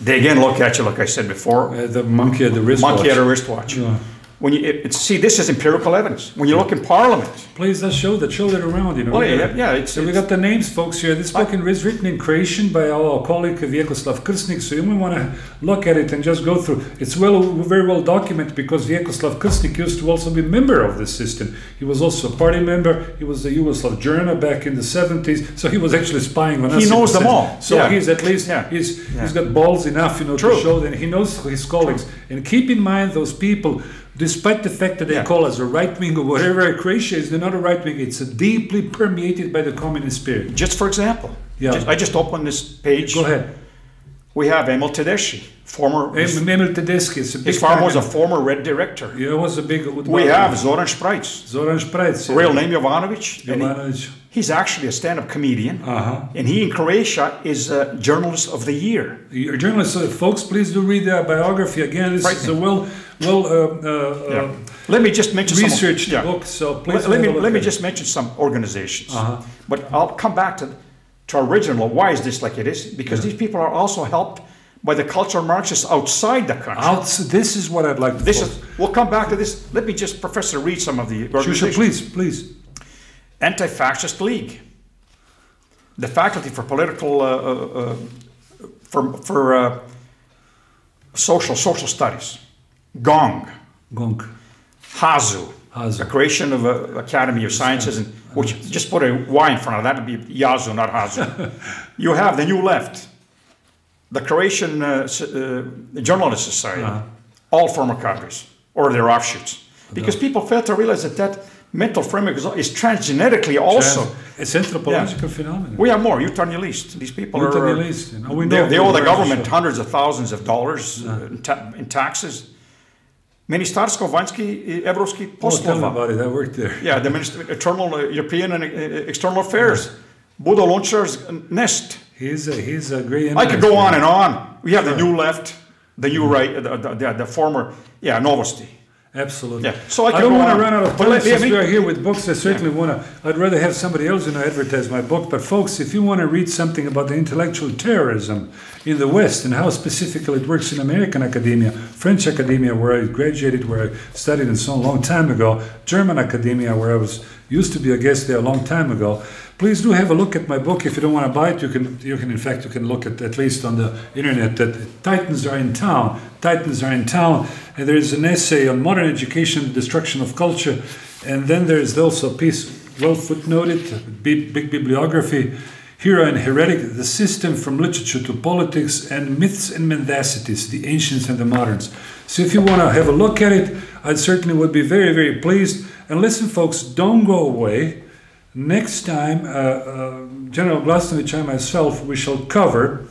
they again look at you like I said before. The monkey at the wristwatch. Monkey at a wristwatch. Yeah. When you see, this is empirical evidence. When you look in Parliament, please, let's show that around. You know. Well, so we got the names, folks. Here. This book is written in Croatian by our colleague Vjekoslav Krsnik. So you might want to look at it and just go through. It's very well documented because Vjekoslav Krsnik used to also be a member of this system. He was also a party member. He was a Yugoslav journal back in the 70s. So he was actually spying on us. He knows them all. So he's at least he's got balls enough, you know, to show that he knows his colleagues. And keep in mind those people. Despite the fact that they call us a right wing or whatever, Croatia is not a right wing. It's deeply permeated by the communist spirit. Just for example, I just opened this page. Go ahead. We have Emil Tedeschi, former. Emil Tedeschi is a big. His farm was a former Red director. Yeah, it was a big. We have Zoran Šprajc. Zoran Šprajc. Real name Jovanović. Jovanović. He's actually a stand-up comedian, and he in Croatia is a journalist of the year. You're a journalist, folks. Please do read their biography again. This is a let me just mention researched book. So please let me just mention some organizations. But I'll come back to our original. Why is this like it is? Because these people are also helped by the cultural Marxists outside the country. This is what I'd like to. We'll come back to this. Let me just, Professor, read some of the organizations. Sure, please. Anti-Fascist League, the Faculty for Political Social Studies, Gong, Hazu, the creation of an Academy of Sciences, and which just put a Y in front of that would be Yazu, not Hazu. You have the New Left, the Croatian Journalist Society, all former cadres or their offshoots, because people fail to realize that mental framework is transgenetically also. It's anthropological phenomenon. We have more. Uternalist. These people are. Uternalist. They owe the government hundreds of thousands of dollars in taxes. Ministarstvo vanjskih evropskih poslova. Tell me about it. I worked there. Yeah, the Internal European and External Affairs. Budo Lonča's nest. He's a great. I could go on and on. We have the New Left, the New Right, the former. Novosti. Absolutely. Yeah. So I don't want to run out of time since we are here with books. I certainly want to. I'd rather have somebody else, advertise my book. But folks, if you want to read something about the intellectual terrorism in the West and how specifically it works in American academia, French academia, where I graduated, where I studied and so on a long time ago, German academia, where I used to be a guest there a long time ago. Please do have a look at my book. If you don't want to buy it, you can look at least on the internet that Titans are in town. Titans are in town, and there is an essay on modern education, the destruction of culture, and then there is also a piece, well footnoted, big bibliography, Hero and Heretic, the system from literature to politics, and myths and mendacities, the ancients and the moderns. So if you want to have a look at it, I certainly would be very, very pleased. And listen, folks, don't go away. Next time, General Glasnovic and myself, we shall cover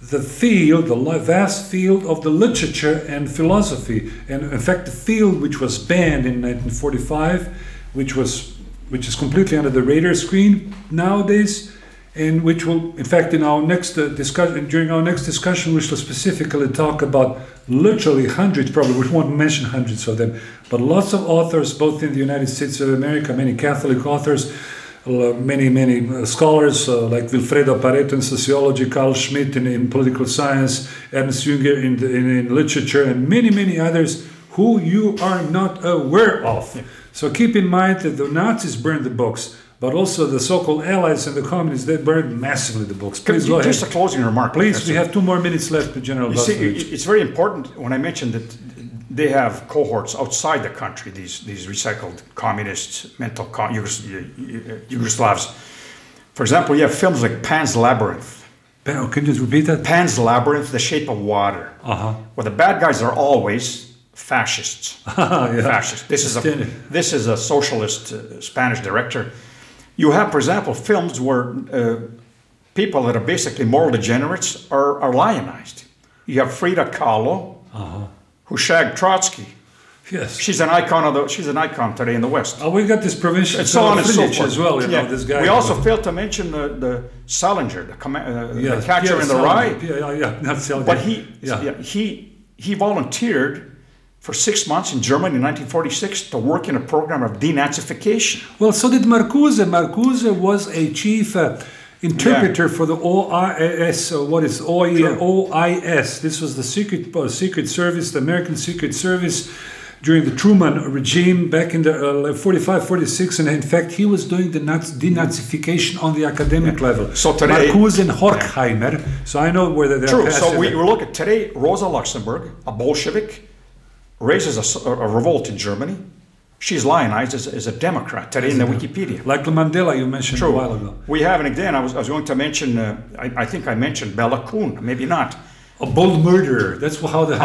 the field, the vast field of the literature and philosophy, and in fact the field which was banned in 1945, which is completely under the radar screen nowadays, and which will, in fact, in our next during our next discussion, we shall specifically talk about literally hundreds, probably we won't mention hundreds of them, but lots of authors, both in the United States of America, many Catholic authors, many scholars like Wilfredo Pareto in sociology, Carl Schmitt in political science, Ernst Jünger in literature, and many others who you are not aware of. Yeah. So keep in mind that the Nazis burned the books, but also the so-called allies and the communists, they burned massively the books. Please go ahead. Just a closing remark. Please, Professor. we have 2 more minutes left, General Glasnovic. You see, it's very important when I mentioned that they have cohorts outside the country, these recycled communists, mental Yugoslavs. For example, you have films like Pan's Labyrinth. Can you just repeat that? Pan's Labyrinth, The Shape of Water. Where the bad guys are always fascists. Fascists. This is a socialist Spanish director. You have, for example, films where people that are basically moral degenerates are lionized. You have Frida Kahlo, who shagged Trotsky. Yes, she's an icon she's an icon today in the West. Oh, we got this provincial and so on and so forth as well. You know, this guy. We also failed to mention the Salinger, the catcher in the rye. Not Salinger. But he volunteered for 6 months in Germany in 1946 to work in a program of denazification. Well, so did Marcuse. Marcuse was a chief interpreter for the OIS, what is OIS? This was the secret service, the American Secret Service during the Truman regime back in the 45, 46, and in fact he was doing the denazification on the academic level. So today, Marcuse and Horkheimer, so I know where they're true. So we look at today, Rosa Luxemburg, a Bolshevik, raises a revolt in Germany. She's lionized as a Democrat today in the Wikipedia. Like Mandela you mentioned a while ago. We have, and again, I was going to mention, I think I mentioned Bela Kun, maybe not. A bold murderer. That's how the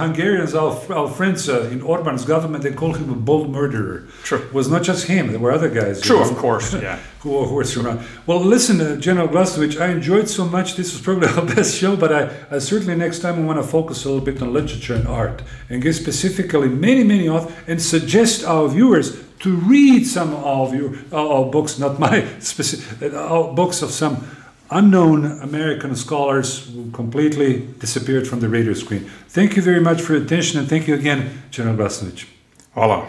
Hungarians, our friends in Orban's government, they call him a bold murderer. True. It was not just him. There were other guys. True, of course, yeah. who were surrounded. Well, listen, General Glasnovic, I enjoyed so much. This was probably our best show, but I certainly next time I want to focus a little bit on literature and art and get specifically many authors and suggest our viewers to read some of our books, not my specific, books of some unknown American scholars who completely disappeared from the radar screen. Thank you very much for your attention, and thank you again, General Glasnovic. Hola.